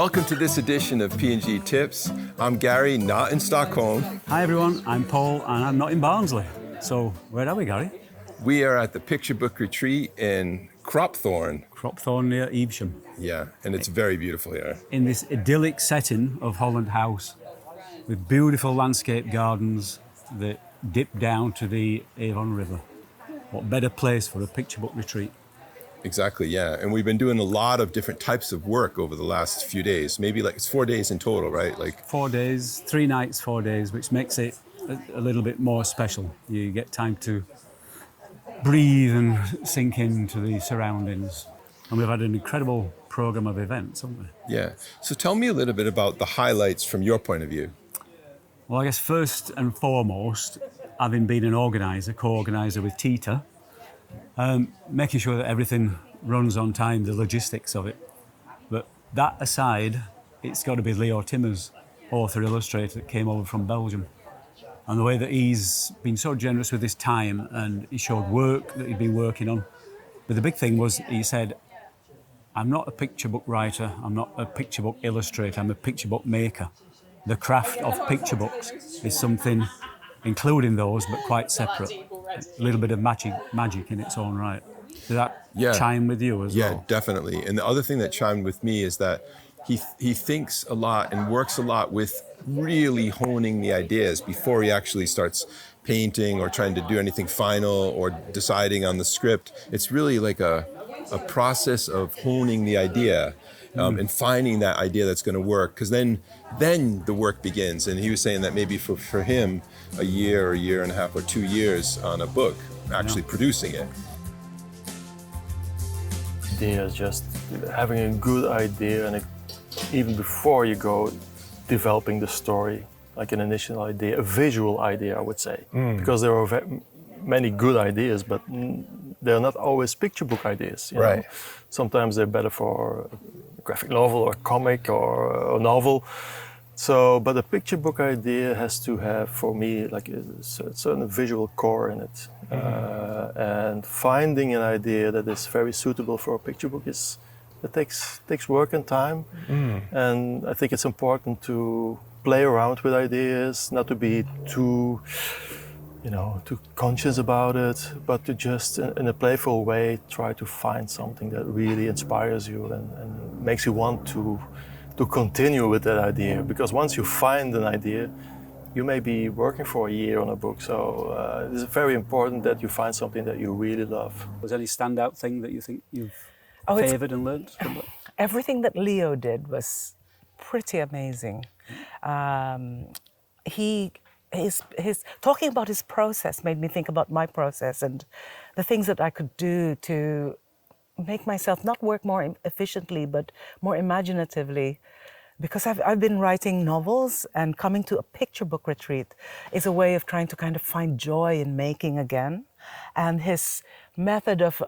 Welcome to this edition of PGTips. I'm Gary, not in Stockholm. Hi everyone, I'm Paul and I'm not in Barnsley. So where are we, Gary? We are at the Picture Book Retreat in Cropthorne. Cropthorne near Evesham. Yeah, and it's very beautiful here. In this idyllic setting of Holland House with beautiful landscape gardens that dip down to the Avon River. What better place for a picture book retreat? Exactly, yeah. And we've been doing a lot of different types of work over the last few days. Maybe like it's 4 days in total, right? 4 days, 3 nights, 4 days, which makes it a little bit more special. You get time to breathe and sink into the surroundings. And we've had an incredible program of events, haven't we? Yeah. So tell me a little bit about the highlights from your point of view. Well, I guess first and foremost, having been an organiser, co-organiser with Tita, making sure that everything runs on time, the logistics of it. But that aside, it's got to be Leo Timmers, author illustrator that came over from Belgium. And the way that he's been so generous with his time, and he showed work that he'd been working on. But the big thing was, he said, I'm not a picture book writer, I'm not a picture book illustrator, I'm a picture book maker. The craft of picture books is something, including those, but quite separate. A little bit of magic in its own right. Does that chime with you as well? Yeah, definitely. And the other thing that chimed with me is that he thinks a lot and works a lot with really honing the ideas before he actually starts painting or trying to do anything final or deciding on the script. It's really like a process of honing the idea and finding that idea that's going to work, because then the work begins. And he was saying that maybe for him, a year and a half, or 2 years on a book, actually producing it. Idea is just having a good idea, and even before you go developing the story, like an initial idea, a visual idea, I would say, because there are many good ideas, but they're not always picture book ideas. You know? Sometimes they're better for a graphic novel or a comic or a novel. So, but a picture book idea has to have, for me, like a certain visual core in it. And finding an idea that is very suitable for a picture book it takes work and time. And I think it's important to play around with ideas, not to be too conscious about it, but to just, in a playful way, try to find something that really inspires you and makes you want to continue with that idea. Because once you find an idea, you may be working for a year on a book. So it's very important that you find something that you really love. Was there any standout thing that you think you've favoured and learned? Everything that Leo did was pretty amazing. His talking about his process made me think about my process and the things that I could do to make myself not work more efficiently, but more imaginatively. Because I've been writing novels, and coming to a picture book retreat is a way of trying to kind of find joy in making again. And his method of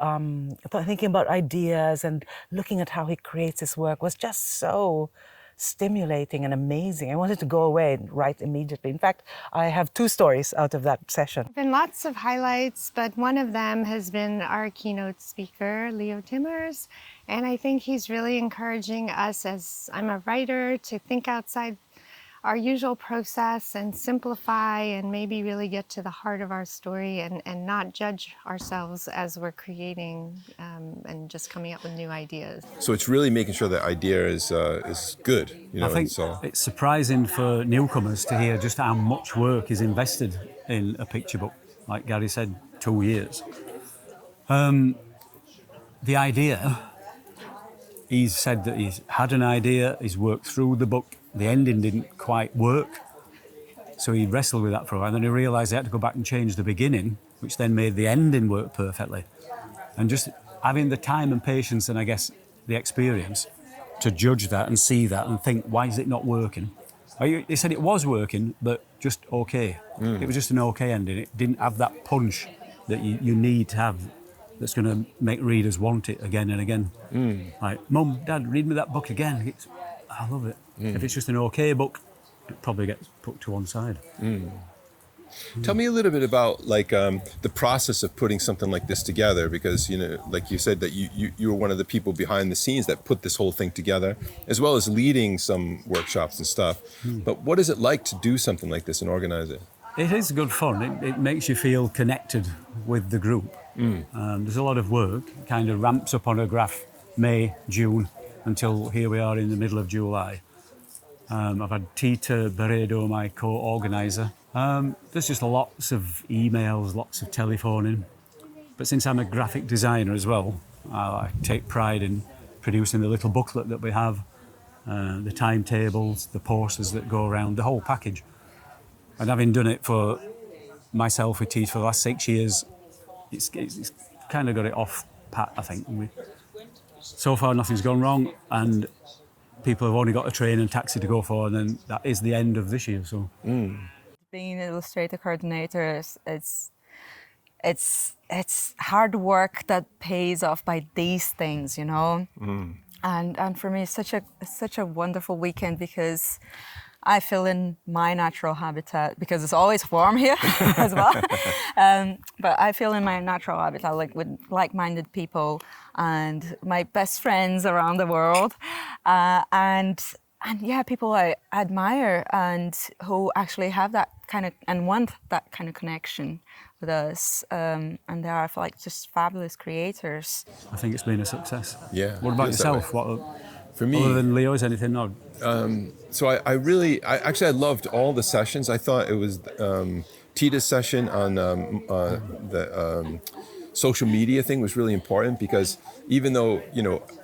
thinking about ideas and looking at how he creates his work was just so stimulating and amazing. I wanted to go away and write immediately. In fact, I have 2 stories out of that session. Been lots of highlights, but one of them has been our keynote speaker, Leo Timmers. And I think he's really encouraging us, as I'm a writer, to think outside our usual process and simplify and maybe really get to the heart of our story and not judge ourselves as we're creating and just coming up with new ideas. So it's really making sure that idea is good. I think it's surprising for newcomers to hear just how much work is invested in a picture book. Like Gary said, 2 years. The idea, he's said that he's had an idea, he's worked through the book, the ending didn't quite work, so he wrestled with that for a while, and then he realised he had to go back and change the beginning, which then made the ending work perfectly. And just having the time and patience, and I guess the experience, to judge that and see that and think, why is it not working? He said it was working, but just okay. It was just an okay ending. It didn't have that punch that you need to have, that's going to make readers want it again and again. Like, Mum, Dad, read me that book again. I love it. If it's just an okay book, it probably gets put to one side. Tell me a little bit about like the process of putting something like this together, because like you said that you were one of the people behind the scenes that put this whole thing together, as well as leading some workshops and stuff. But what is it like to do something like this and organize it? It is good fun. It makes you feel connected with the group. There's a lot of work. It kind of ramps up on a graph, May, June, until here we are in the middle of July. I've had Tita Beredo, my co-organiser. There's just lots of emails, lots of telephoning. But since I'm a graphic designer as well, I take pride in producing the little booklet that we have, the timetables, the posters that go around, the whole package. And having done it for myself with Tita for the last 6 years, it's kind of got it off pat, I think. So far, nothing's gone wrong, and people have only got a train and taxi to go for, and then that is the end of this year. So, being an illustrator coordinator, it's hard work that pays off by these things, you know. And for me, it's such a wonderful weekend because I feel in my natural habitat, because it's always warm here as well. But I feel in my natural habitat, like with like-minded people and my best friends around the world, and yeah, people I admire and who actually have that kind of and want that kind of connection with us. And they are like just fabulous creators. I think it's been a success. Yeah. What about yourself? For me, other than Leo, is anything odd? So I loved all the sessions. I thought it was Tita's session on the social media thing was really important, because even though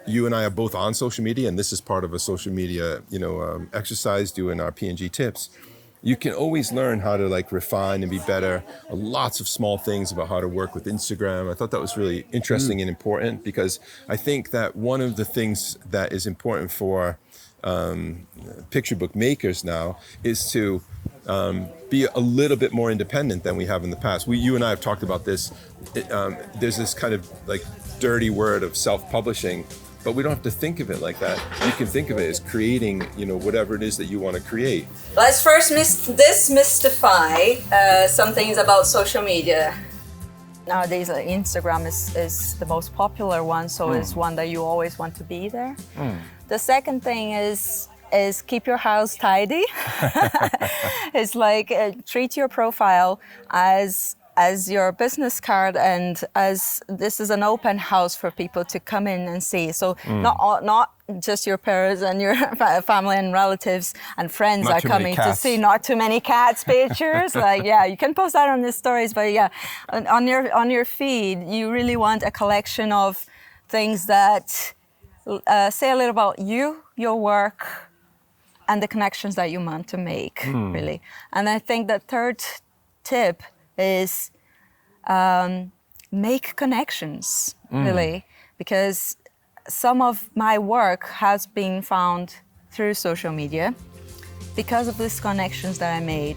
you and I are both on social media, and this is part of a social media exercise doing our PGTips, you can always learn how to like refine and be better. Lots of small things about how to work with Instagram. I thought that was really interesting and important, because I think that one of the things that is important for picture book makers now is to be a little bit more independent than we have in the past. You and I have talked about this. There's this kind of like dirty word of self-publishing, but we don't have to think of it like that. You can think of it as creating, whatever it is that you want to create. Let's first demystify some things about social media. Nowadays, Instagram is the most popular one, so it's one that you always want to be there. The second thing is keep your house tidy. It's like treat your profile as your business card, and as this is an open house for people to come in and see. So not just your parents and your family and relatives and friends Not are too many coming to cats. see. Not too many cats pictures. Like, yeah, you can post that on the stories, but yeah, on your feed, you really want a collection of things that say a little about you, your work, and the connections that you want to make, really. And I think the third tip is make connections, really, because some of my work has been found through social media because of these connections that I made.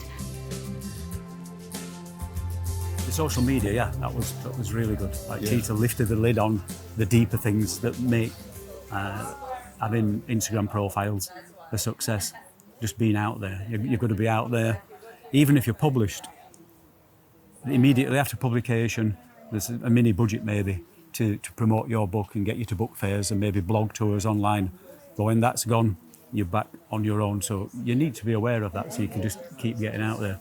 The social media, yeah, that was really good. Like Tita lifted the lid on the deeper things that make having Instagram profiles a success. Just being out there, you're going to be out there, even if you're published. Immediately after publication, there's a mini budget maybe to promote your book and get you to book fairs and maybe blog tours online. But when that's gone, you're back on your own. So you need to be aware of that so you can just keep getting out there,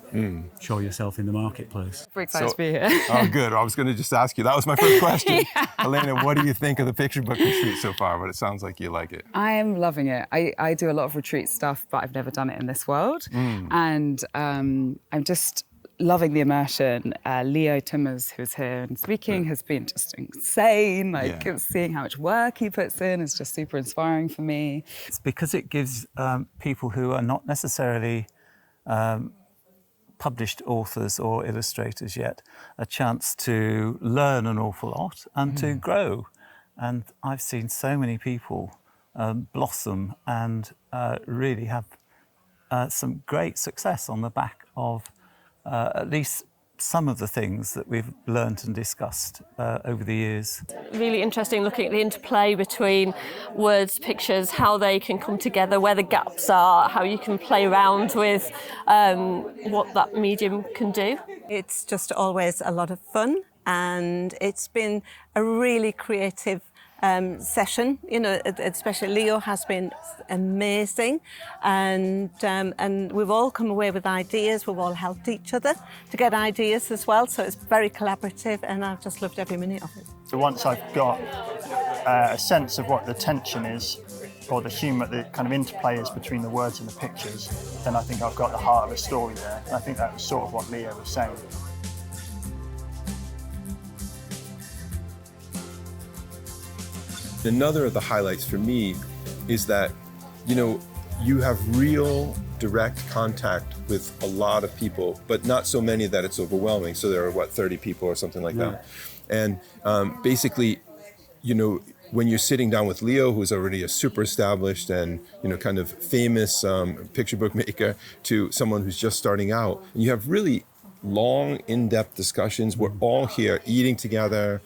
show yourself in the marketplace. We're excited to be here. Oh, good. I was going to just ask you. That was my first question. Elena, what do you think of the picture book retreat so far? But it sounds like you like it. I am loving it. I do a lot of retreat stuff, but I've never done it in this world. And I'm just loving the immersion. Leo Timmers, who's here and speaking, has been just insane. Seeing how much work he puts in is just super inspiring for me. It's because it gives people who are not necessarily published authors or illustrators yet a chance to learn an awful lot and to grow. And I've seen so many people blossom and really have some great success on the back of at least some of the things that we've learnt and discussed over the years. Really interesting looking at the interplay between words, pictures, how they can come together, where the gaps are, how you can play around with what that medium can do. It's just always a lot of fun, and it's been a really creative session. You know, especially Leo has been amazing, and we've all come away with ideas. We've all helped each other to get ideas as well, so it's very collaborative, and I've just loved every minute of it. So once I've got a sense of what the tension is, or the humour, the kind of interplay is between the words and the pictures, then I think I've got the heart of a story there. And I think that was sort of what Leo was saying. Another of the highlights for me is that, you know, you have real direct contact with a lot of people, but not so many that it's overwhelming. So there are, what, 30 people or something like that. And basically, you know, when you're sitting down with Leo, who's already a super established and, you know, kind of famous picture book maker, to someone who's just starting out, and you have really long, in-depth discussions. We're all here eating together,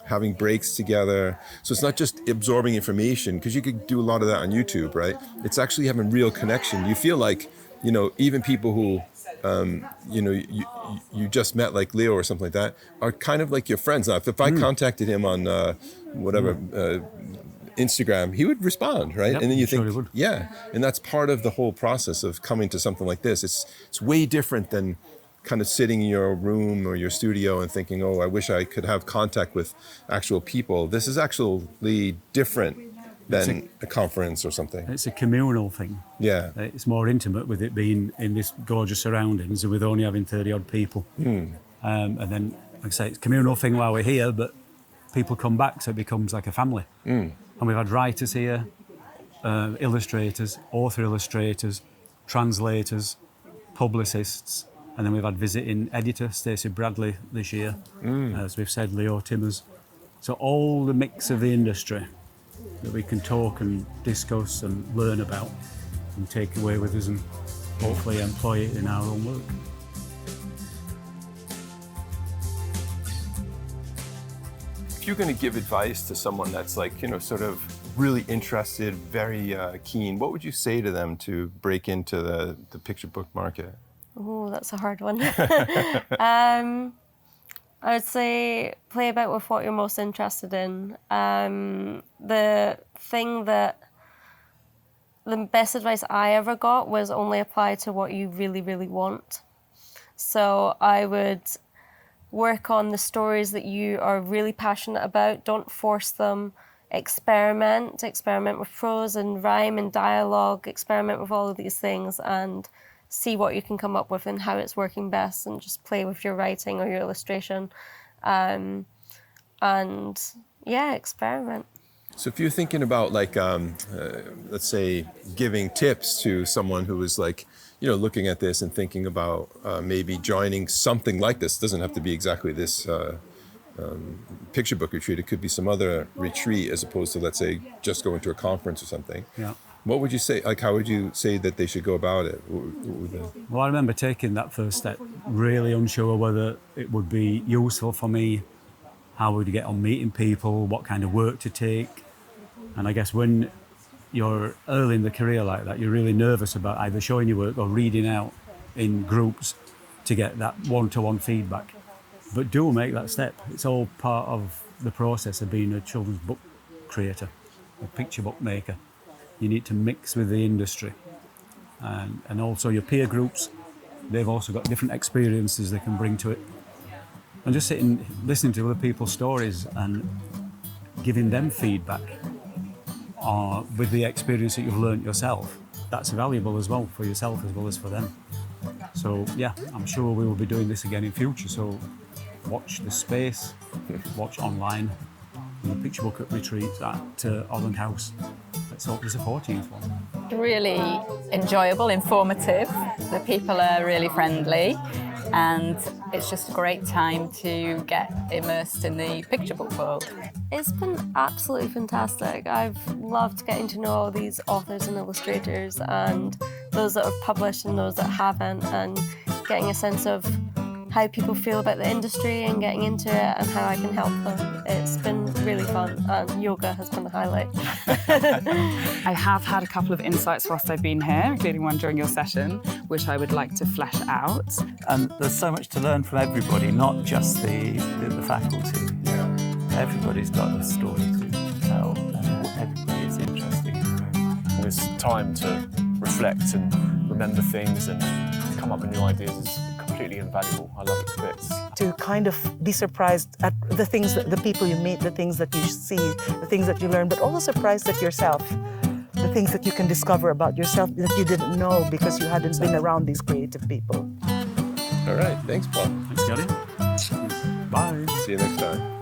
having breaks together. So it's not just absorbing information, because you could do a lot of that on YouTube, right? It's actually having real connection. You feel like, you know, even people who, you know, you just met, like Leo or something like that, are kind of like your friends. Now, if I contacted him on Instagram, he would respond, right? Yep, and then you think, sure he would. yeah, and that's part of the whole process of coming to something like this. It's way different than kind of sitting in your room or your studio and thinking, oh, I wish I could have contact with actual people. This is actually different than a conference or something. It's a communal thing. Yeah. It's more intimate with it being in this gorgeous surroundings and with only having 30 odd people. And then, like I say, it's a communal thing while we're here, but people come back, so it becomes like a family. And we've had writers here, illustrators, author illustrators, translators, publicists, and then we've had visiting editor Stacey Bradley this year, as we've said, Leo Timmers. So all the mix of the industry that we can talk and discuss and learn about and take away with us and hopefully employ it in our own work. If you're going to give advice to someone that's like, you know, sort of really interested, very keen, what would you say to them to break into the picture book market? Oh, that's a hard one. I would say play about with what you're most interested in. The best advice I ever got was only apply to what you really, really want. So I would work on the stories that you are really passionate about. Don't force them. Experiment with prose and rhyme and dialogue. Experiment with all of these things and see what you can come up with and how it's working best, and just play with your writing or your illustration. And yeah, experiment. So if you're thinking about like, let's say, giving tips to someone who is like, you know, looking at this and thinking about maybe joining something like this, doesn't have to be exactly this picture book retreat, it could be some other retreat as opposed to, let's say, just going to a conference or something. Yeah. What would you say, like, how would you say that they should go about it? Well, I remember taking that first step, really unsure whether it would be useful for me, how would you get on meeting people, what kind of work to take. And I guess when you're early in the career like that, you're really nervous about either showing your work or reading out in groups to get that one-to-one feedback. But do make that step. It's all part of the process of being a children's book creator, a picture book maker. You need to mix with the industry. And also your peer groups, they've also got different experiences they can bring to it. And just sitting, listening to other people's stories and giving them feedback with the experience that you've learnt yourself, that's valuable as well for yourself as well as for them. So yeah, I'm sure we will be doing this again in future. So watch the space, watch online, and the picture book at Retreat at Holland House. Let's hope there's a 14th one. Really enjoyable, informative. The people are really friendly, and it's just a great time to get immersed in the picture book world. It's been absolutely fantastic. I've loved getting to know all these authors and illustrators and those that have published and those that haven't, and getting a sense of how people feel about the industry and getting into it and how I can help them. It's been really fun, and yoga has been the highlight. I have had a couple of insights whilst I've been here, including one during your session, which I would like to flesh out. And there's so much to learn from everybody, not just the faculty. Everybody's got a story to tell, and everybody is interesting. This time to reflect and remember things and come up with new ideas is completely invaluable. I love it to bits. To kind of be surprised at the things, the people you meet, the things that you see, the things that you learn, but also surprised at yourself. The things that you can discover about yourself that you didn't know because you hadn't been around these creative people. All right, thanks, Paul. Thanks, Gary. Bye. See you next time.